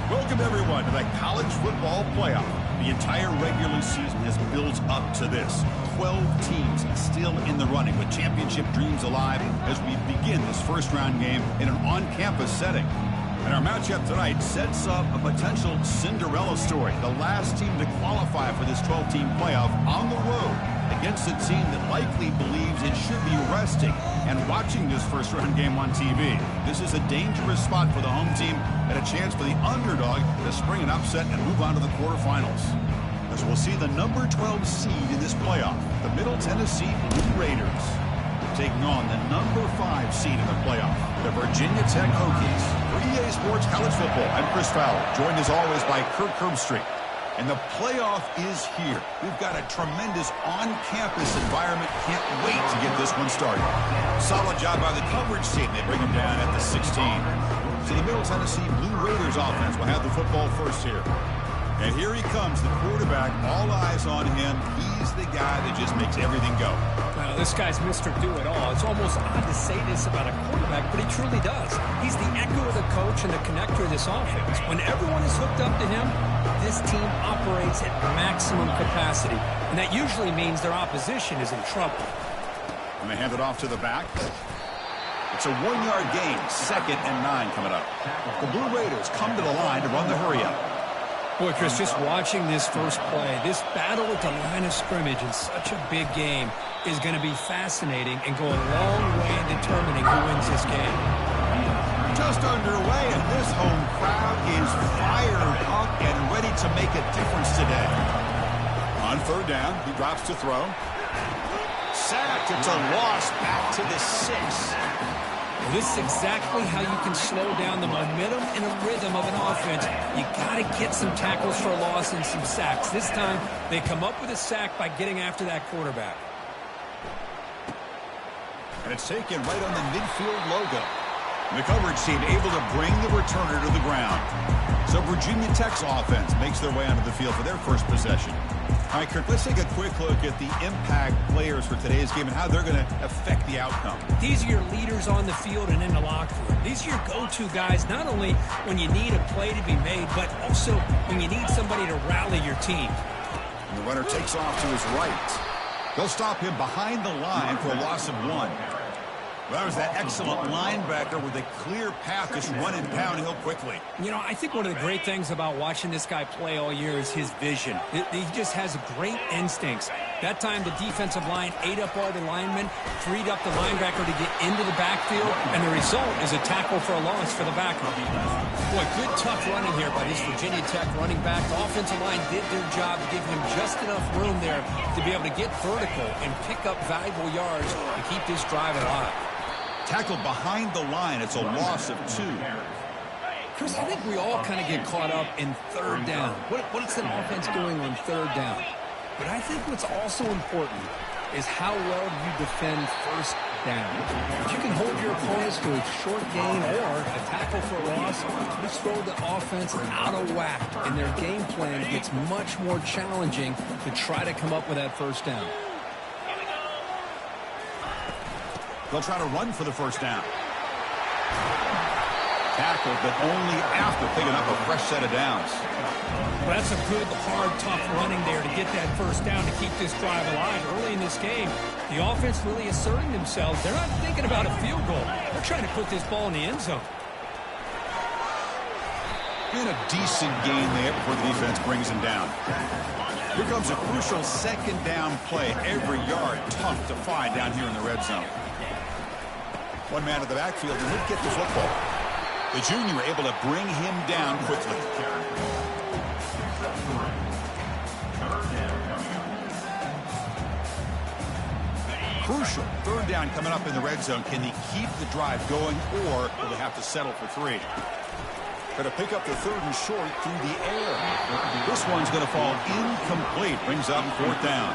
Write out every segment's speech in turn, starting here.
Welcome, everyone, to the College Football Playoff. The entire regular season has built up to this. 12 teams still in the running with championship dreams alive as we begin this first-round game in an on-campus setting. And our matchup tonight sets up a potential Cinderella story. The last team to qualify for this 12-team playoff on the road against a team that likely believes it should be resting and watching this first-round game on TV. This is a dangerous spot for the home team and a chance for the underdog to spring an upset and move on to the quarterfinals. As we'll see the number 12 seed in this playoff, the Middle Tennessee Blue Raiders, taking on the number 5 seed in the playoff, the Virginia Tech Hokies. For EA Sports College Football, I'm Chris Fowler, joined as always by Kirk Herbstreit. And the playoff is here. We've got a tremendous on-campus environment. Can't wait to get this one started. Solid job by the coverage team. They bring them down at the 16. So the Middle Tennessee Blue Raiders offense will have the football first here. And here he comes, the quarterback. All eyes on him. He's the guy that just makes everything go. This guy's Mr. Do-It-All. It's almost odd to say this about a quarterback, but he truly does. He's the echo of the coach and the connector of this offense. When everyone is hooked up to him, this team operates at maximum capacity, and that usually means their opposition is in trouble. And they hand it off to the back. It's a 1-yard gain, 2nd and 9 coming up. The Blue Raiders come to the line to run the hurry-up. Boy, Chris, just watching this first play, this battle at the line of scrimmage in such a big game is going to be fascinating and go a long way in determining who wins this game. Just underway, and this home crowd is fired up and ready to make a difference today. On 3rd down, he drops to throw. Sacked. It's a loss back to the 6. Well, this is exactly how you can slow down the momentum and a rhythm of an offense. You got to get some tackles for a loss and some sacks. This time, they come up with a sack by getting after that quarterback. And it's taken right on the midfield logo. The coverage team able to bring the returner to the ground. So Virginia Tech's offense makes their way onto the field for their first possession. All right, Kirk, let's take a quick look at the impact players for today's game and how they're going to affect the outcome. These are your leaders on the field and in the locker room. These are your go-to guys, not only when you need a play to be made, but also when you need somebody to rally your team. And the runner takes off to his right. They'll stop him behind the line for a loss of 1. Well, that was that excellent linebacker with a clear path just running downhill quickly. You know, I think one of the great things about watching this guy play all year is his vision. He just has great instincts. That time, the defensive line ate up all the linemen, freed up the linebacker to get into the backfield, and the result is a tackle for a loss for the backer. Boy, good tough running here by this Virginia Tech running back. The offensive line did their job to give him just enough room there to be able to get vertical and pick up valuable yards to keep this drive alive. Tackled behind the line. It's a loss of 2. Chris, I think we all kind of get caught up in 3rd down. What's an offense doing on 3rd down? But I think what's also important is how well you defend 1st down. If you can hold your opponents to a short gain or a tackle for a loss, you throw the offense out of whack, and their game plan gets much more challenging to try to come up with that 1st down. They'll try to run for the 1st down. Tackled, but only after picking up a fresh set of downs. Well, that's a good, hard, tough running there to get that first down to keep this drive alive early in this game. The offense really asserting themselves. They're not thinking about a field goal. They're trying to put this ball in the end zone. And a decent gain there before the defense brings him down. Here comes a crucial second down play. Every yard tough to find down here in the red zone. One man in the backfield and he'll get the football. The junior able to bring him down quickly. Crucial third down coming up in the red zone. Can they keep the drive going, or will they have to settle for 3? Going to pick up the third and short through the air. This one's going to fall incomplete. Brings up 4th down.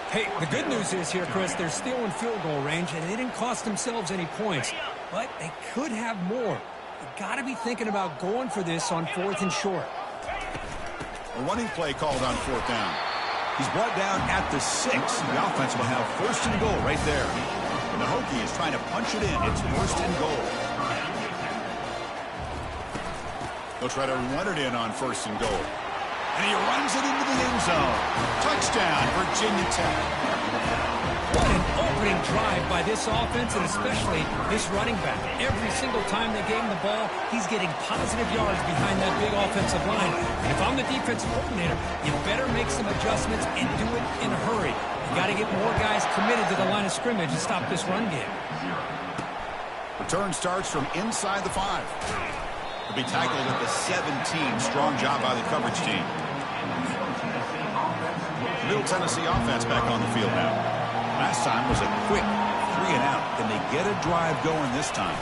Hey, the good news is here, Chris, they're still in field goal range, and they didn't cost themselves any points. But they could have more. You've got to be thinking about going for this on 4th and short. A running play called on 4th down. He's brought down at the 6. The offense will have 1st and goal right there. And the Hokie is trying to punch it in. It's 1st and goal. They'll try to run it in on 1st and goal. And he runs it into the end zone. Touchdown, Virginia Tech. What an opening drive by this offense, and especially this running back. Every single time they gave him the ball, he's getting positive yards behind that big offensive line. And if I'm the defensive coordinator, you better make some adjustments and do it in a hurry. You got to get more guys committed to the line of scrimmage and stop this run game. Return starts from inside the 5. He'll be tackled at the 17. Strong job by the coverage team. Middle Tennessee offense back on the field now. Last time was a quick 3 and out. Can they get a drive going this time?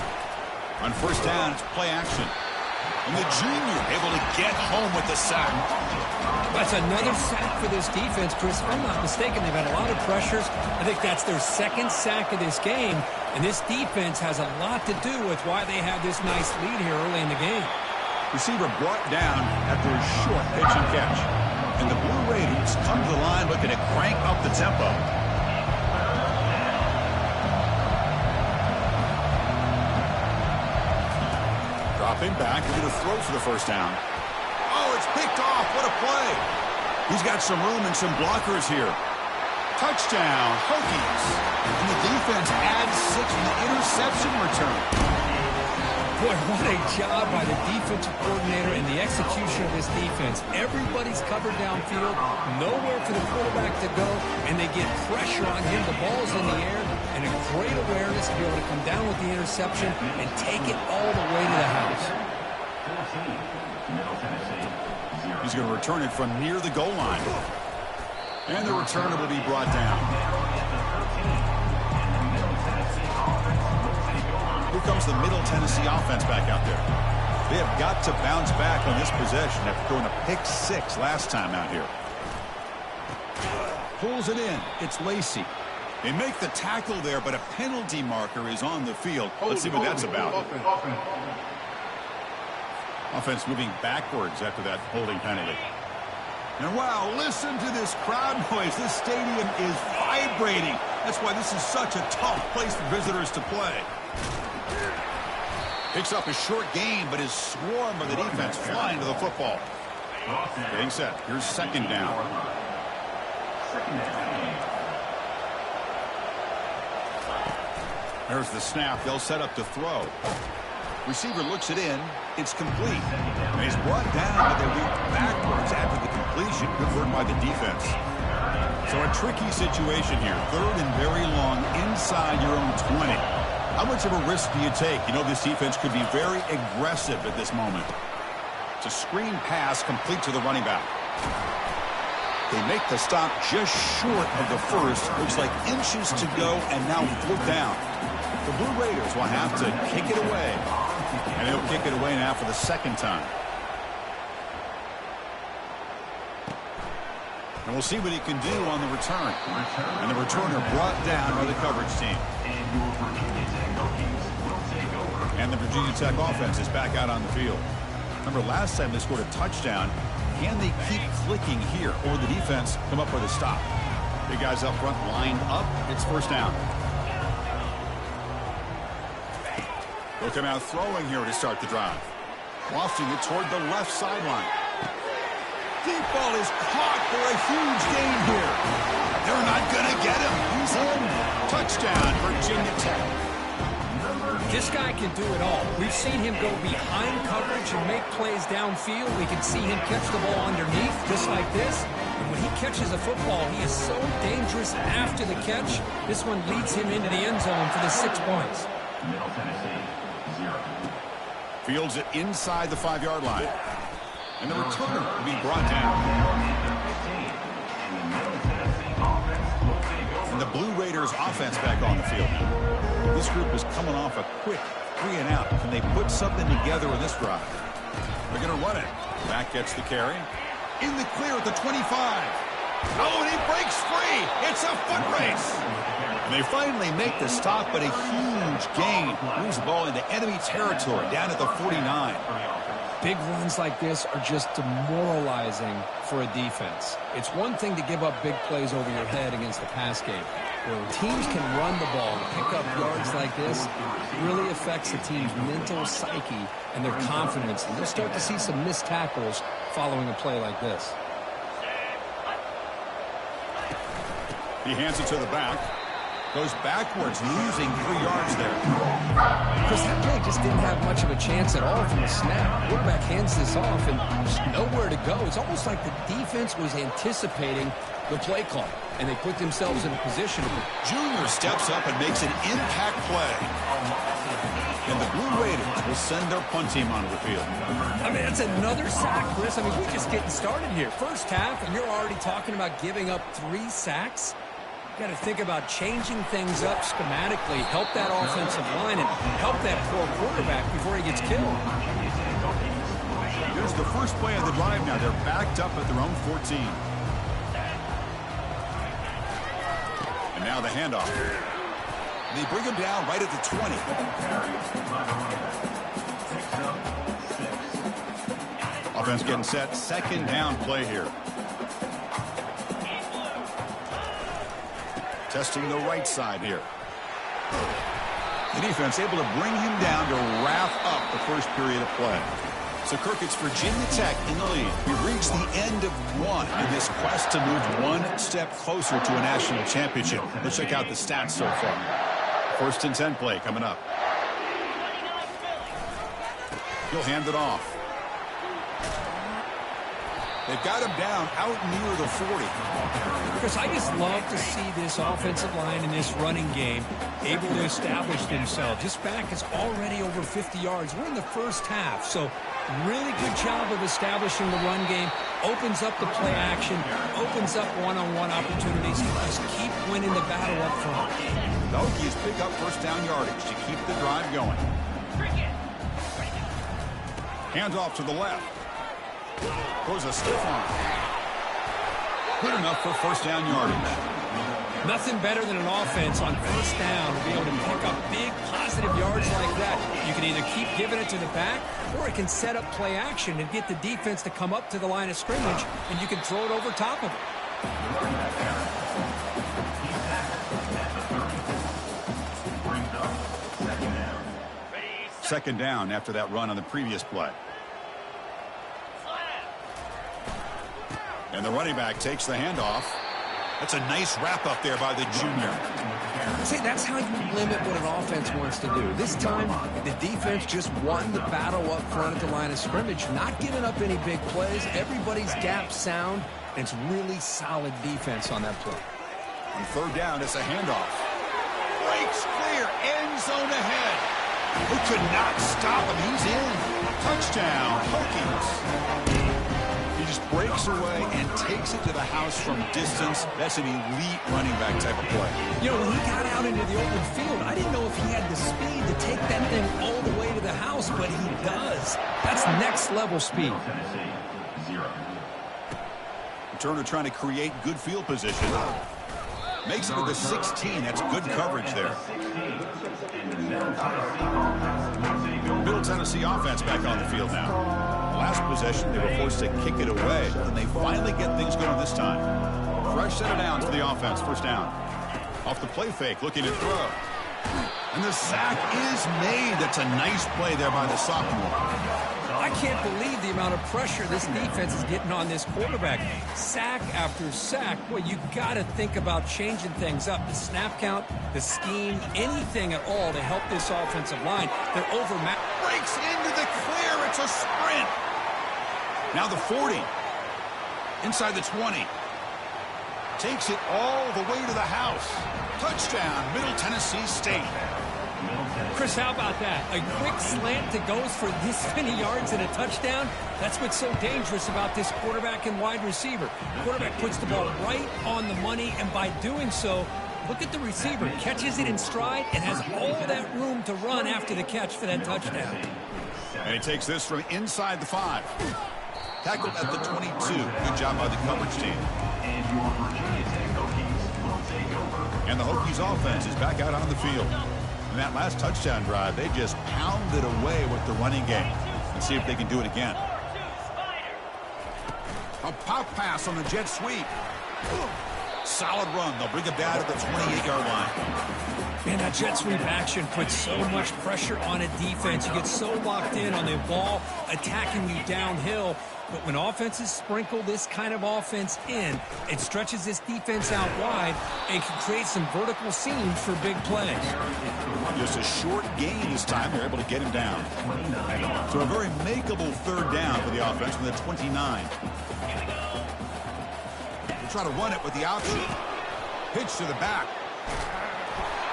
On 1st down, it's play action. And the junior able to get home with the sack. That's another sack for this defense, Chris. If I'm not mistaken, they've had a lot of pressures. I think that's their 2nd sack of this game. And this defense has a lot to do with why they have this nice lead here early in the game. Receiver brought down after a short pitch and catch. And the Blue Raiders come to the line looking to crank up the tempo. Dropping back, he's going to throw for the 1st down. Oh, it's picked off. What a play. He's got some room and some blockers here. Touchdown, Hokies. And the defense adds 6 from the interception return. Boy, what a job by the defensive coordinator and the execution of this defense. Everybody's covered downfield, nowhere for the quarterback to go, and they get pressure on him. The ball's in the air, and a great awareness to be able to come down with the interception and take it all the way to the house. He's going to return it from near the goal line. And the returner will be brought down. Here comes the Middle Tennessee offense back out there. They have got to bounce back on this possession after throwing a pick 6 last time out here. Pulls it in. It's Lacey. They make the tackle there, but a penalty marker is on the field. Let's see what that's about. Offense moving backwards after that holding penalty. And wow, listen to this crowd noise. This stadium is vibrating. That's why this is such a tough place for visitors to play. Picks up a short gain, but is swarmed by the defense flying to the football. Getting set. Here's 2nd down. There's the snap. They'll set up to throw. Receiver looks it in. It's complete. And he's brought down, but they leap backwards after the completion. Good work by the defense. So a tricky situation here. 3rd and very long inside your own 20. How much of a risk do you take? You know this defense could be very aggressive at this moment. It's a screen pass complete to the running back. They make the stop just short of the 1st. Looks like inches to go, and now 4th down. The Blue Raiders will have to kick it away. And they'll kick it away now for the 2nd time. And we'll see what he can do on the return. And the returner brought down by the coverage team. And the Virginia Tech offense is back out on the field. Remember, last time they scored a touchdown. Can they keep clicking here, or the defense come up with a stop? Big guys up front lined up. It's 1st down. They'll come out throwing here to start the drive. Lofting it toward the left sideline. Deep ball is caught for a huge gain here. They're not going to get him. He's in. Touchdown, Virginia Tech. This guy can do it all. We've seen him go behind coverage and make plays downfield. We can see him catch the ball underneath, just like this. And when he catches a football, he is so dangerous after the catch. This one leads him into the end zone for the 6 points. Middle Tennessee, 0. Fields it inside the 5-yard line. And the returner will be brought down. And the Blue Raiders offense back on the field now. This group is coming off a quick 3-and-out. Can they put something together in this drive? They're going to run it. Back gets the carry. In the clear at the 25. Oh, and he breaks free. It's a foot race. And they finally make the stop, but a huge gain. Moves the ball into enemy territory down at the 49. Big runs like this are just demoralizing for a defense. It's one thing to give up big plays over your head against the pass game. When teams can run the ball and pick up yards like this, it really affects the team's mental psyche and their confidence. And you'll start to see some missed tackles following a play like this. He hands it to the back. Goes backwards, losing 3 yards there. Chris, that play just didn't have much of a chance at all from the snap. Quarterback hands this off and there's nowhere to go. It's almost like the defense was anticipating the play call, and they put themselves in a position. Junior steps up and makes an impact play. And the Blue Raiders will send their punt team onto the field. I mean, that's another sack, Chris. I mean, we're just getting started here. First half, and you're already talking about giving up 3 sacks. Got to think about changing things up schematically, help that offensive line, and help that poor quarterback before he gets killed. Here's the first play of the drive now. They're backed up at their own 14. And now the handoff. They bring him down right at the 20. Offense getting set. Second down play here. Testing the right side here. The defense able to bring him down to wrap up the first period of play. So, Kirk, it's Virginia Tech in the lead. We've reached the end of one in this quest to move one step closer to a national championship. Let's check out the stats so far. First and 10 play coming up. He'll hand it off. They've got him down out near the 40. Chris, I just love to see this offensive line in this running game able to establish themselves. This back is already over 50 yards. We're in the first half, so really good job of establishing the run game. Opens up the play action, opens up one-on-one opportunities. Just keep winning the battle up front. The Hokies pick up first down yardage to keep the drive going. Hands off to the left. Throws a stiff arm. Good enough for first down yardage. Nothing better than an offense on first down to be able to pick up big positive yards like that. You can either keep giving it to the back, or it can set up play action and get the defense to come up to the line of scrimmage, and you can throw it over top of it. Second down after that run on the previous play. And the running back takes the handoff. That's a nice wrap up there by the junior. See, that's how you limit what an offense wants to do. This time, the defense just won the battle up front at the line of scrimmage, not giving up any big plays. Everybody's gap sound, and it's really solid defense on that play. On third down, it's a handoff. Breaks clear, end zone ahead. Who could not stop him? He's in. Touchdown, Hokies. He just breaks away and takes it to the house from distance. That's an elite running back type of play. You know, when he got out into the open field, I didn't know if he had the speed to take that thing all the way to the house, but he does. That's next level speed. Turner trying to create good field position. Makes it to the 16. That's good coverage there. Middle Tennessee offense back on the field now. Last possession, they were forced to kick it away, and they finally get things going this time. Fresh set of downs for the offense. First down. Off the play fake, looking to throw. And the sack is made believe that's a nice play there by the sophomore. I can't believe the amount of pressure this defense is getting on this quarterback. Sack after sack. Well, you got to think about changing things up. The snap count, the scheme, anything at all to help this offensive line. They're overmatched. Breaks into the clear. It's a sprint. Now the 40. Inside the 20. Takes it all the way to the house. Touchdown, Middle Tennessee State. Chris, how about that? A quick slant that goes for this many yards and a touchdown? That's what's so dangerous about this quarterback and wide receiver. Quarterback puts the ball right on the money, and by doing so, look at the receiver. Catches it in stride and has all that room to run after the catch for that touchdown. And he takes this from inside the 5. Tackled at the 22. Good job by the coverage team. And the Hokies offense is back out on the field. In that last touchdown drive, they just pounded away with the running game. Let's see if they can do it again. A pop pass on the jet sweep. Solid run. They'll bring it down to the 28-yard line. Man, that jet sweep action puts so much pressure on a defense. You get so locked in on the ball attacking you downhill. But when offenses sprinkle this kind of offense in, it stretches this defense out wide and can create some vertical seams for big plays. Just a short gain this time. They're able to get him down. So a very makeable third down for the offense from the 29. They try to run it with the option. Pitch to the back.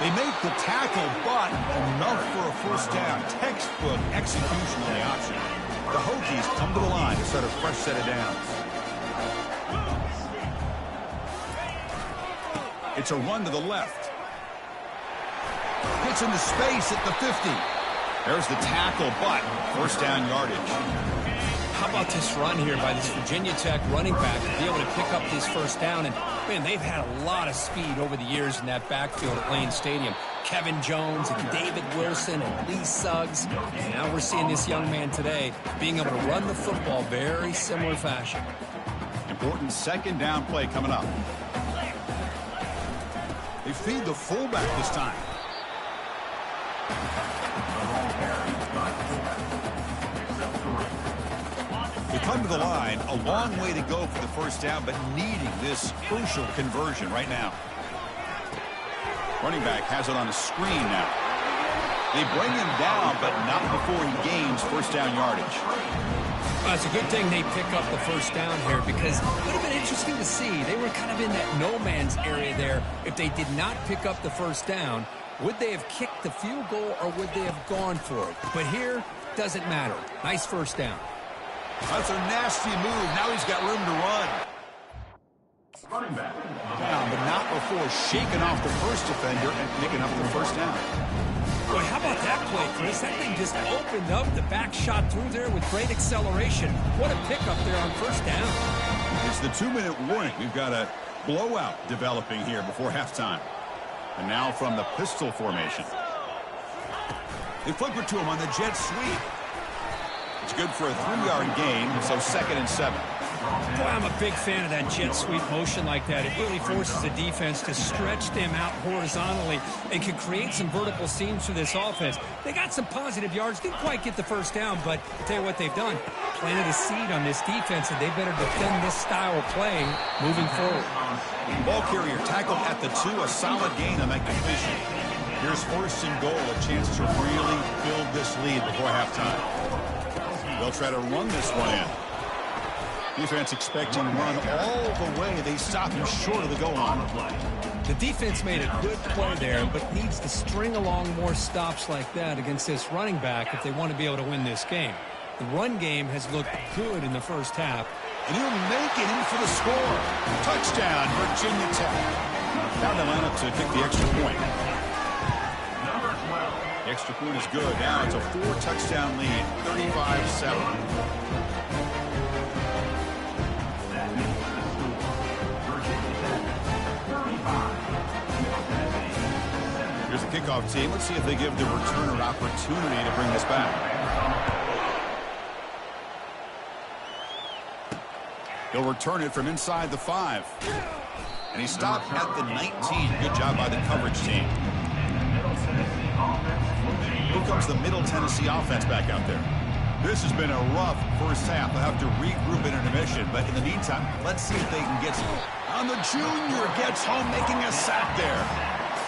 They make the tackle, but enough for a first down. Textbook execution on the option. The Hokies come to the line to start a fresh set of downs. It's a run to the left. Gets into space at the 50. There's the tackle, but first down yardage. How about this run here by this Virginia Tech running back to be able to pick up this first down? And, man, they've had a lot of speed over the years in that backfield at Lane Stadium. Kevin Jones and David Wilson and Lee Suggs. And now we're seeing this young man today being able to run the football very similar fashion. Important second down play coming up. They feed the fullback this time. They come to the line, a long way to go for the first down, but needing this crucial conversion right now. Running back has it on a screen now. They bring him down, but not before he gains first down yardage. Well, it's a good thing they pick up the first down here because it would have been interesting to see. They were kind of in that no man's area there. If they did not pick up the first down, would they have kicked the field goal or would they have gone for it? But here, doesn't matter. Nice first down. That's a nasty move. Now he's got room to run. Running back. Down, but not before shaking off the first defender and picking up the first down. Boy, how about that play, Chris? That thing just opened up. The back shot through there with great acceleration. What a pickup there on first down. It's the 2-minute warning. We've got a blowout developing here before halftime. And now from the pistol formation. They flip it to him on the jet sweep. It's good for a 3-yard gain, so 2nd and 7. Boy, I'm a big fan of that jet sweep motion like that. It really forces the defense to stretch them out horizontally and can create some vertical seams for this offense. They got some positive yards. Didn't quite get the first down, but I'll tell you what they've done. Planted a seed on this defense, and they better defend this style of play moving forward. Ball carrier tackled at the 2, a solid gain on that completion. Here's first and goal, a chance to really build this lead before halftime. They'll try to run this one in. Defense expecting run all the way. They stop him short of the goal line. The defense made a good play there, but needs to string along more stops like that against this running back if they want to be able to win this game. The run game has looked good in the first half. And he'll make it in for the score. Touchdown, Virginia Tech. Now they line up to kick the extra point. The extra point is good. Now it's a 4-touchdown lead, 35-7. Here's the kickoff team. Let's see if they give the returner an opportunity to bring this back. He'll return it from inside the 5. And he stopped at the 19. Good job by the coverage team. He'll comes the Middle Tennessee offense back out there. This has been a rough first half. They'll have to regroup in intermission, but in the meantime, let's see if they can get some. On the junior gets home, making a sack there.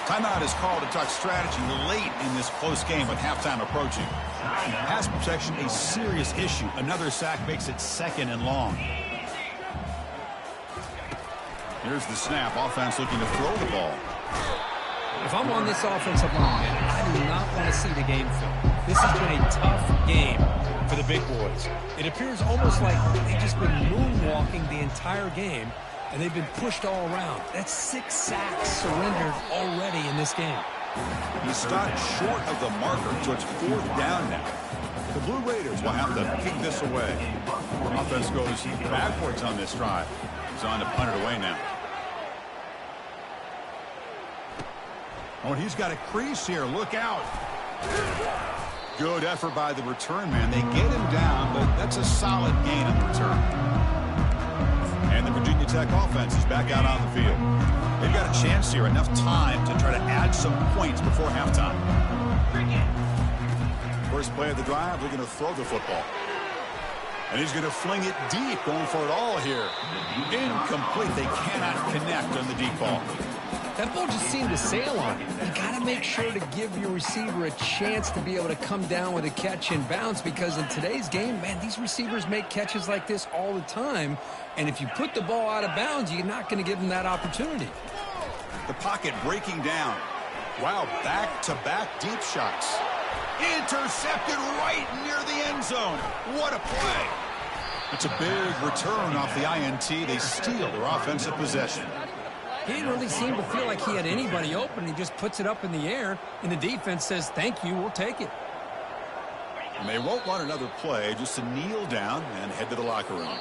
Timeout is called to talk strategy late in this close game with halftime approaching. Pass protection, a serious issue. Another sack makes it 2nd and long. Here's the snap. Offense looking to throw the ball. If I'm on this offensive line, I do not want to see the game film. This has been a tough game for the big boys. It appears almost like they've just been moonwalking the entire game, and they've been pushed all around. That's 6 sacks surrendered already in this game. He stopped short of the marker, so it's 4th down now. The Blue Raiders will have to kick this away. Offense goes backwards on this drive. He's on to punt it away now. Oh, and he's got a crease here. Look out. Good effort by the return man. They get him down, but that's a solid gain on the return. And the Virginia Tech offense is back out on the field. They've got a chance here, enough time to try to add some points before halftime. First play of the drive, they're going to throw the football. And he's going to fling it deep, going for it all here. Incomplete. They cannot connect on the deep ball. That ball just seemed to sail on him. You got to make sure to give your receiver a chance to be able to come down with a catch and bounce, because in today's game, man, these receivers make catches like this all the time. And if you put the ball out of bounds, you're not going to give them that opportunity. The pocket breaking down. Wow, back-to-back deep shots. Intercepted right near the end zone. What a play. It's a big return off the INT. They steal their offensive possession. He didn't really seem to feel like he had anybody open. He just puts it up in the air, and the defense says, thank you, we'll take it. And they won't run another play, just to kneel down and head to the locker room.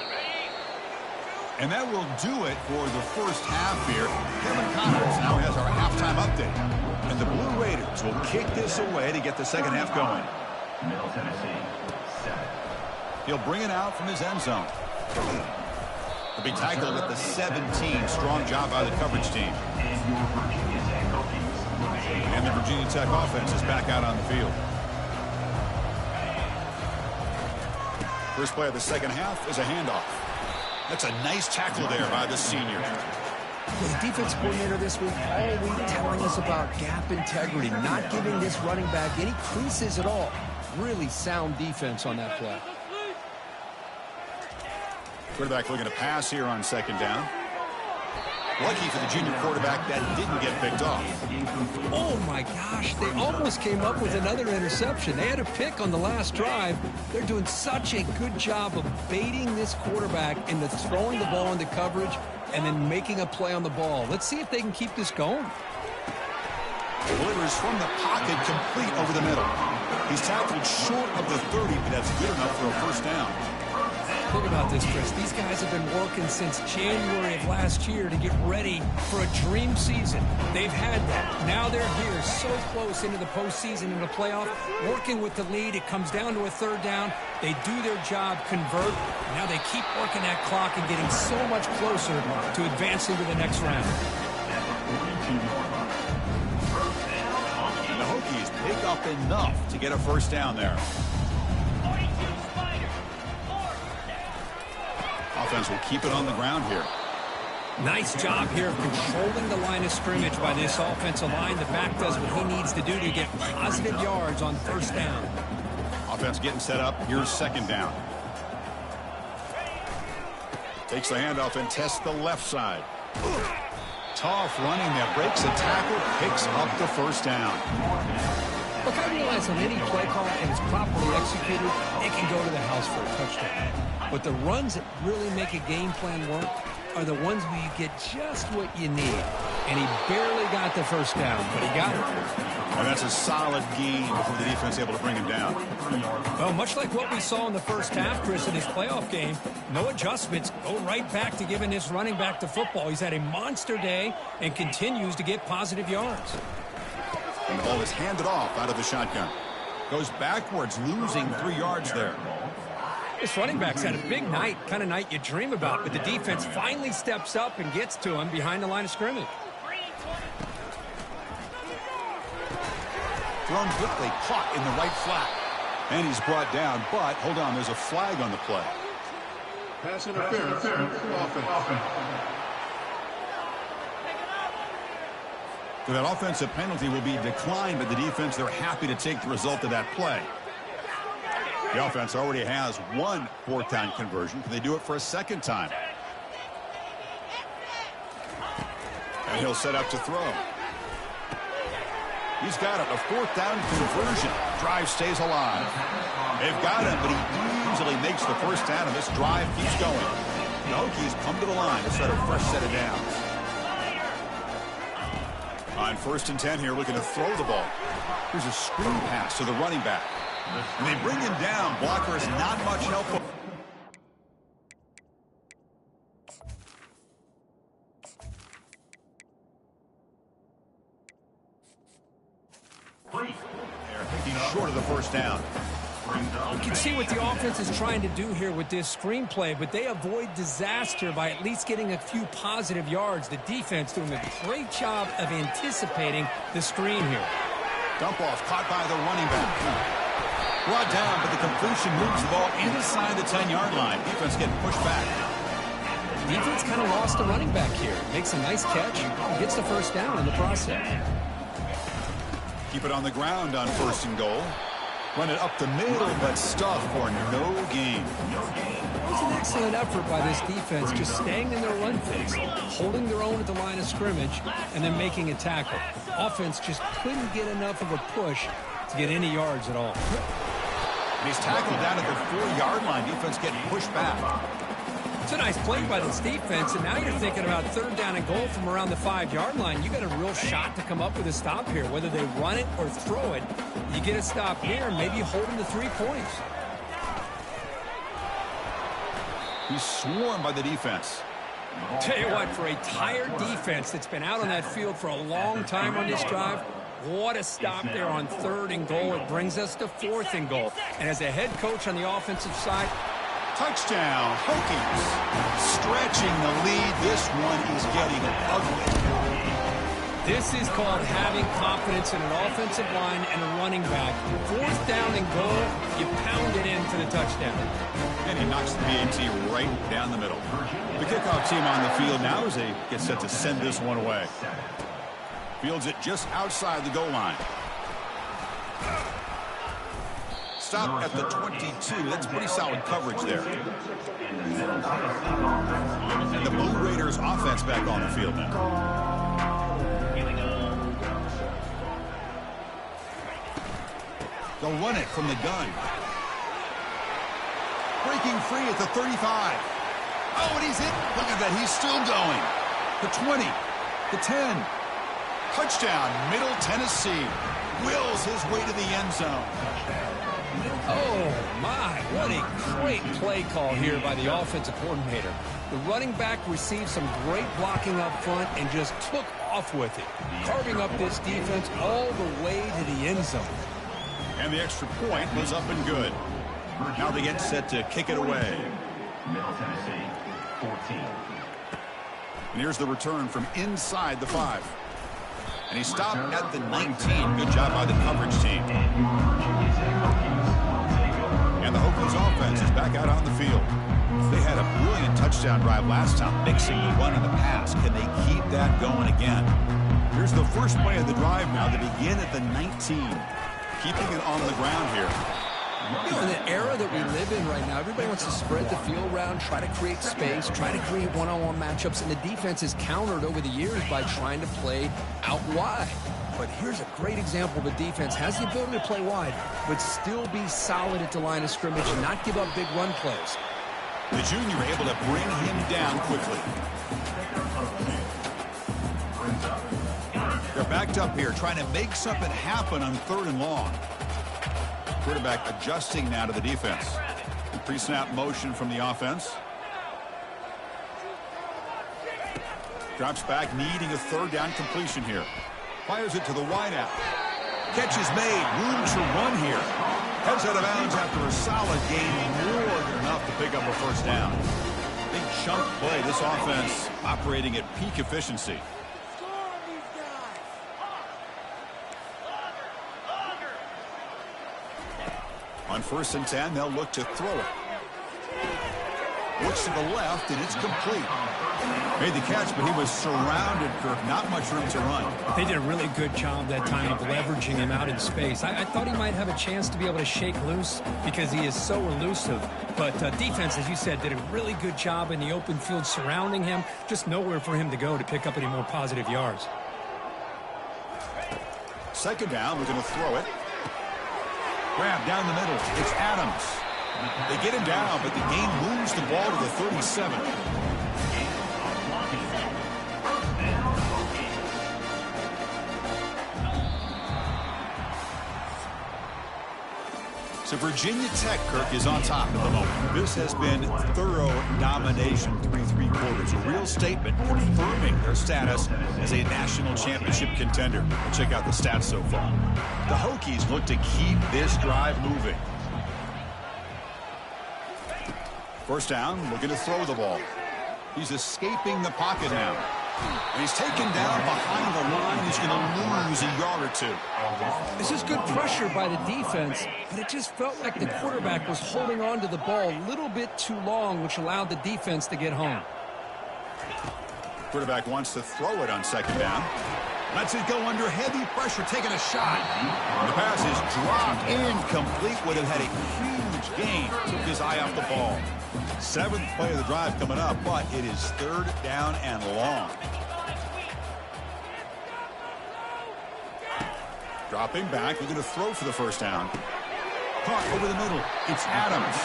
And that will do it for the first half here. Kevin Connors now has our halftime update. And the Blue Raiders will kick this away to get the second half going. Middle Tennessee, 7. He'll bring it out from his end zone. The big tackle at the 17. Strong job by the coverage team. And the Virginia Tech offense is back out on the field. First play of the second half is a handoff. That's a nice tackle there by the senior. The defense coordinator this week all week telling us about gap integrity, not giving this running back any creases at all. Really sound defense on that play. Quarterback looking to pass here on second down. Lucky for the junior quarterback that didn't get picked off. Oh my gosh, they almost came up with another interception. They had a pick on the last drive. They're doing such a good job of baiting this quarterback into throwing the ball into coverage and then making a play on the ball. Let's see if they can keep this going. Delivers from the pocket, complete over the middle. He's tackled short of the 30, but that's good enough for a first down. Think about this, Chris. These guys have been working since January of last year to get ready for a dream season. They've had that. Now they're here so close into the postseason and the playoff, working with the lead. It comes down to a third down. They do their job, convert. Now they keep working that clock and getting so much closer to advancing to the next round. And the Hokies pick up enough to get a first down there. Offense will keep it on the ground here. Nice job here of controlling the line of scrimmage by this offensive line. The back does what he needs to do to get positive yards on first down. Offense getting set up. Here's second down. Takes the handoff and tests the left side. Tough running there. Breaks a tackle. Picks up the first down. Look, I realize on any play call and it's properly executed, it can go to the house for a touchdown. But the runs that really make a game plan work are the ones where you get just what you need. And he barely got the first down, but he got it. And that's a solid gain before the defense able to bring him down. Well, much like what we saw in the first half, Chris, in his playoff game, no adjustments. Go right back to giving this running back the football. He's had a monster day and continues to get positive yards. And the ball is handed off out of the shotgun. Goes backwards, losing 3 yards there. This running back's had a big night, kind of night you dream about, but the defense finally steps up and gets to him behind the line of scrimmage. Thrown quickly, caught in the right flat. And he's brought down, but hold on, there's a flag on the play. Pass interference. Offense. So that offensive penalty will be declined by the defense. They're happy to take the result of that play. The offense already has one fourth-down conversion. Can they do it for a second time? And he'll set up to throw. He's got it. A fourth-down conversion. Drive stays alive. They've got him, but he easily makes the first down, and this drive keeps going. The Hokies come to the line to set a fresh set of downs. On 1st and 10 here, looking to throw the ball. Here's a screen pass to the running back. And they bring him down. Blocker is not much help. He's short of the first down. You can see what the offense is trying to do here with this screenplay, but they avoid disaster by at least getting a few positive yards. The defense doing a great job of anticipating the screen here. Dump off caught by the running back. Brought down, but the completion moves the ball inside the 10-yard line. Defense getting pushed back. Defense kind of lost the running back here. Makes a nice catch and gets the first down in the process. Keep it on the ground on 1st and goal. Run it up the middle, but stuff for no gain. It was an excellent effort by this defense, just staying in their run phase, holding their own at the line of scrimmage, and then making a tackle. Offense just couldn't get enough of a push to get any yards at all. He's tackled down at the 4-yard line. Defense getting pushed back. It's a nice play by this defense, and now you're thinking about 3rd down and goal from around the 5-yard line. You got a real shot to come up with a stop here. Whether they run it or throw it, you get a stop here, maybe hold them to 3 points. He's swarmed by the defense. Tell you what, for a tired defense that's been out on that field for a long time on this drive, what a stop there on 3rd and goal. It brings us to 4th and goal. And as a head coach on the offensive side, touchdown, Hokies. Stretching the lead. This one is getting ugly. This is called having confidence in an offensive line and a running back. 4th down and goal, you pound it in for the touchdown. And he knocks the PAT right down the middle. The kickoff team on the field now as they get set to send this one away. Fields it just outside the goal line. Stop at the 22. That's pretty solid coverage there. And the Blue Raiders offense back on the field now. They'll run it from the gun. Breaking free at the 35. Oh, and he's hit. Look at that. He's still going. The 20. The 10. Touchdown, Middle Tennessee. Wills his way to the end zone. Oh, my. What a great play call here by the offensive coordinator. The running back received some great blocking up front and just took off with it, carving up this defense all the way to the end zone. And the extra point was up and good. Now they get set to kick it away. Middle Tennessee, 14. And here's the return from inside the 5. And he stopped at the 19. Good job by the coverage team. And the Hokies offense is back out on the field. They had a brilliant touchdown drive last time, mixing the run and the pass. Can they keep that going again? Here's the first play of the drive now. They begin at the 19. Keeping it on the ground here. You know, in the era that we live in right now, everybody wants to spread the field around, try to create space, try to create one-on-one matchups, and the defense is countered over the years by trying to play out wide. But here's a great example of a defense has the ability to play wide, but still be solid at the line of scrimmage and not give up big run plays. The junior able to bring him down quickly. They're backed up here, trying to make something happen on 3rd and long. Quarterback adjusting now to the defense. Pre-snap motion from the offense. Drops back, needing a 3rd down completion here. Fires it to the wideout. Catch is made. Room to run here. Heads out of bounds after a solid gain. More than enough to pick up a 1st down. Big chunk play. This offense operating at peak efficiency. On 1st and 10, they'll look to throw it. Looks to the left, and it's complete. Made the catch, but he was surrounded, Kirk. Not much room to run. They did a really good job that time of leveraging him out in space. I thought he might have a chance to be able to shake loose because he is so elusive. But defense, as you said, did a really good job in the open field surrounding him. Just nowhere for him to go to pick up any more positive yards. 2nd down, we're going to throw it. Grab down the middle. It's Adams. They get him down, but the gain moves the ball to the 37. So Virginia Tech, Kirk, is on top at the moment. This has been thorough domination through 3 quarters. A real statement confirming their status as a national championship contender. We'll check out the stats so far. The Hokies look to keep this drive moving. 1st down, looking to throw the ball. He's escaping the pocket now. And he's taken down behind the line. He's going to lose a yard or 2. This is good pressure by the defense, but it just felt like the quarterback was holding on to the ball a little bit too long, which allowed the defense to get home. Quarterback wants to throw it on 2nd down. Lets it go under heavy pressure, taking a shot. The pass is dropped incomplete. Would have had a huge gain. Took his eye off the ball. 7th play of the drive coming up, but it is 3rd down and long. Dropping back, we're going to throw for the 1st down. Caught over the middle. It's Adams.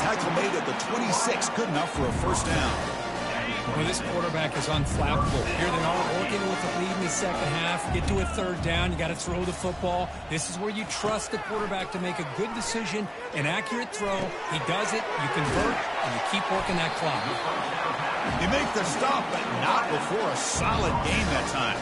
Tackle made at the 26. Good enough for a 1st down. Well, this quarterback is unflappable. Here they are working with the lead in the 2nd half. Get to a 3rd down. You got to throw the football. This is where you trust the quarterback to make a good decision, an accurate throw. He does it. You convert, and you keep working that clock. You make the stop, but not before a solid gain that time.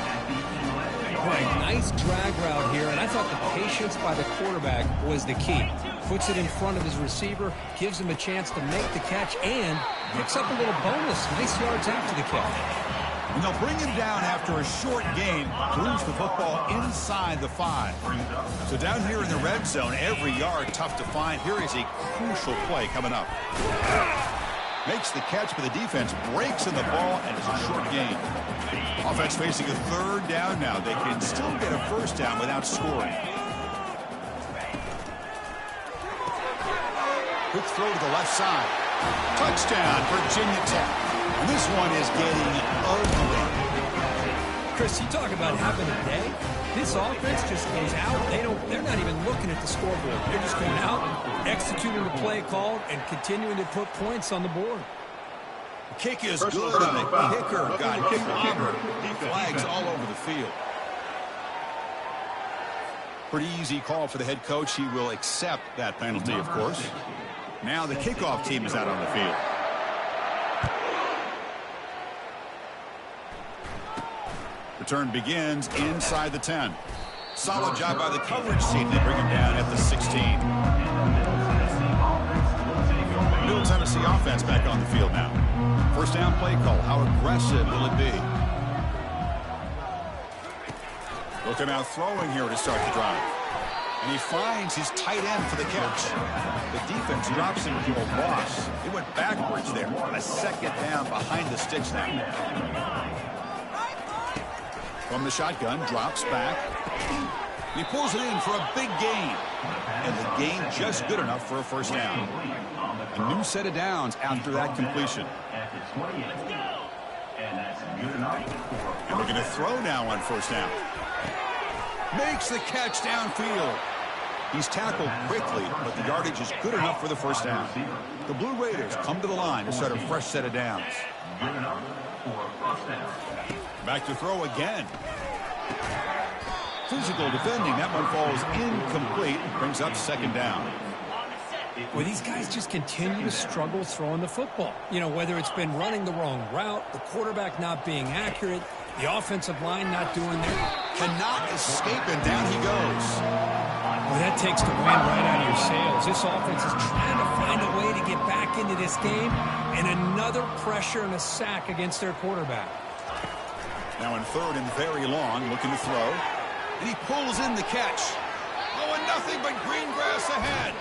Right, nice drag route here, and I thought the patience by the quarterback was the key. Puts it in front of his receiver, gives him a chance to make the catch, and picks up a little bonus. Nice yards after the catch. And they'll bring him down after a short gain. Moves the football inside the 5. So down here in the red zone, every yard tough to find. Here is a crucial play coming up. Makes the catch, but the defense breaks in the ball, and it's a short gain. Offense facing a 3rd down now. They can still get a 1st down without scoring. Quick throw to the left side. Touchdown, Virginia Tech. And this one is getting ugly. Chris, you talk about having a day. This offense just goes out. They're not even looking at the scoreboard. They're just going out, executing the play called, and continuing to put points on the board. The kick is good, and the kicker got clobbered. Flags all over the field. Pretty easy call for the head coach. He will accept that penalty, of course. Now the kickoff team is out on the field. Return begins inside the 10. Solid job by the coverage team. They bring him down at the 16. Middle Tennessee offense back on the field now. 1st down play call. How aggressive will it be? Looking out throwing here to start the drive. And he finds his tight end for the catch. The defense drops him to a loss. He went backwards there. On a 2nd down behind the sticks now. From the shotgun, drops back. He pulls it in for a big gain. And the gain just good enough for a 1st down. A new set of downs after that completion. And we're going to throw now on 1st down. Makes the catch downfield. He's tackled quickly, but the yardage is good enough for the 1st down. The Blue Raiders come to the line to start a fresh set of downs. Back to throw again. Physical defending. That one falls incomplete. Brings up 2nd down. Well, these guys just continue to struggle throwing the football. You know, whether it's been running the wrong route, the quarterback not being accurate, the offensive line not doing their... Cannot escape, and down he goes. Well, that takes the wind right out of your sails. This offense is trying to find a way to get back into this game, and another pressure and a sack against their quarterback. Now in 3rd and very long, looking to throw. And he pulls in the catch. Oh, and nothing but green grass ahead.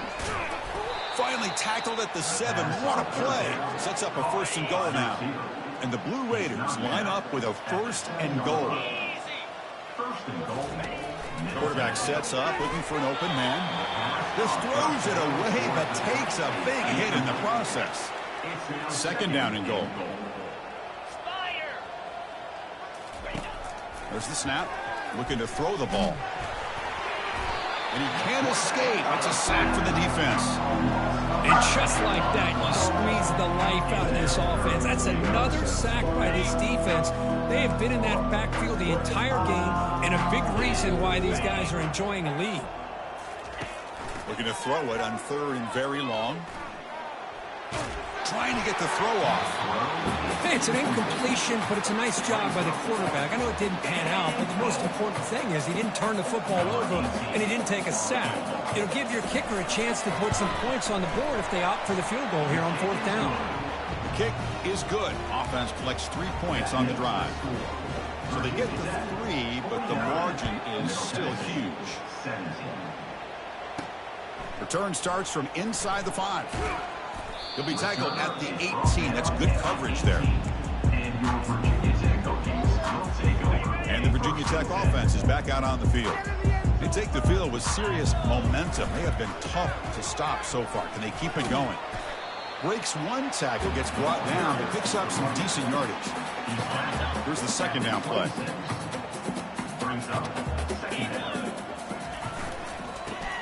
finally tackled at the 7. What a play. Sets up a 1st and goal now. And the Blue Raiders line up with a 1st and goal. Quarterback sets up, looking for an open man. Just throws it away, but takes a big hit in the process. 2nd down and goal. There's the snap. Looking to throw the ball. And he can't escape. It's a sack for the defense. And just like that, you squeeze the life out of this offense. That's another sack by this defense. They have been in that backfield the entire game, and a big reason why these guys are enjoying a lead. Looking to throw it on 3rd and very long. Trying to get the throw off. Hey, it's an incompletion, but it's a nice job by the quarterback. I know it didn't pan out, but the most important thing is he didn't turn the football over, and he didn't take a sack. It'll give your kicker a chance to put some points on the board if they opt for the field goal here on 4th down. The kick is good. Offense collects 3 points on the drive. So they get the 3, but the margin is still huge. Return starts from inside the 5. He'll be tackled at the 18. That's good coverage there. And the Virginia Tech offense is back out on the field. They take the field with serious momentum. They have been tough to stop so far. Can they keep it going? Breaks 1 tackle, gets brought down, but picks up some decent yardage. Here's the 2nd down play.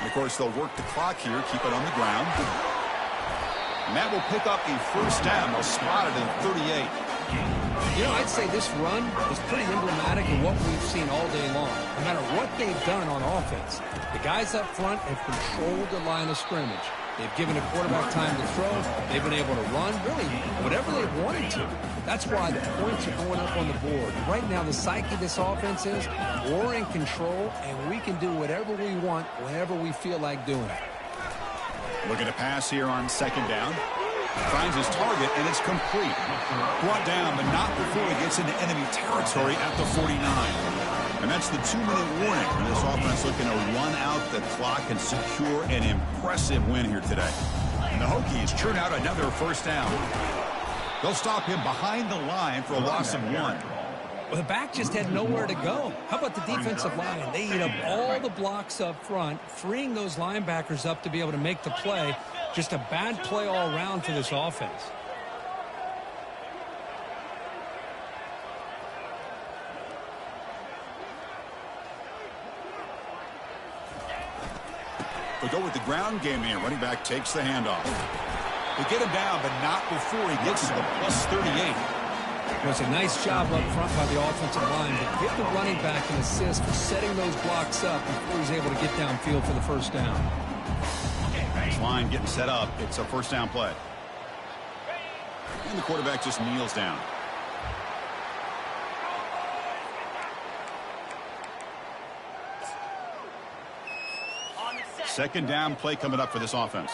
And of course, they'll work the clock here, keep it on the ground. And that will pick up a 1st down. They'll spot it in 38. You know, I'd say this run is pretty emblematic of what we've seen all day long. No matter what they've done on offense, the guys up front have controlled the line of scrimmage. They've given the quarterback time to throw. They've been able to run, really, whatever they wanted to. That's why the points are going up on the board. Right now, the psyche of this offense is we're in control, and we can do whatever we want whenever we feel like doing it. Looking to pass here on 2nd down. Finds his target, and it's complete. Brought down, but not before he gets into enemy territory at the 49. And that's the 2-minute warning. This offense looking to run out the clock and secure an impressive win here today. And the Hokies churn out another 1st down. They'll stop him behind the line for a loss of 1. Well, the back just had nowhere to go. How about the defensive line? They eat up all the blocks up front, freeing those linebackers up to be able to make the play. Just a bad play all around for this offense. They'll go with the ground game here. Running back takes the handoff. They get him down, but not before he gets to the +38. It was a nice job up front by the offensive line, but give the running back an assist for setting those blocks up before he's able to get downfield for the 1st down. This line getting set up. It's a 1st down play. And the quarterback just kneels down. Second down play coming up for this offense.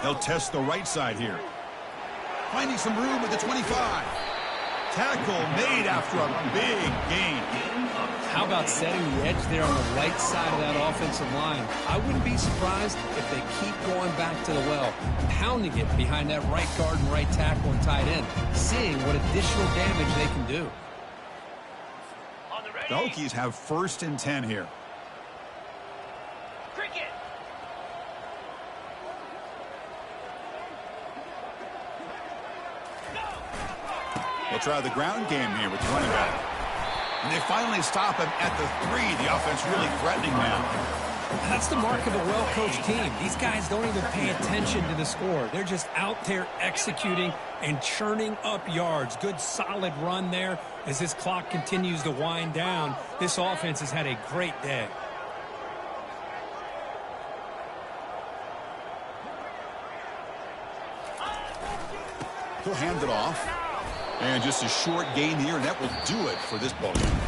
They'll test the right side here. Finding some room at the 25. Tackle made after a big gain. How about setting the edge there on the right side of that offensive line? I wouldn't be surprised if they keep going back to the well, pounding it behind that right guard and right tackle and tight end, seeing what additional damage they can do. The Hokies have 1st and 10 here. They'll try the ground game here with the running back. And they finally stop him at the 3. The offense really threatening now. That's the mark of a well-coached team. These guys don't even pay attention to the score. They're just out there executing and churning up yards. Good, solid run there as this clock continues to wind down. This offense has had a great day. He'll hand it off. And just a short gain here, and that will do it for this ball game.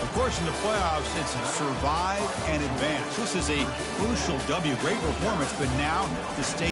Of course, in the playoffs, it's survive and advance. This is a crucial W. Great performance, but now to stay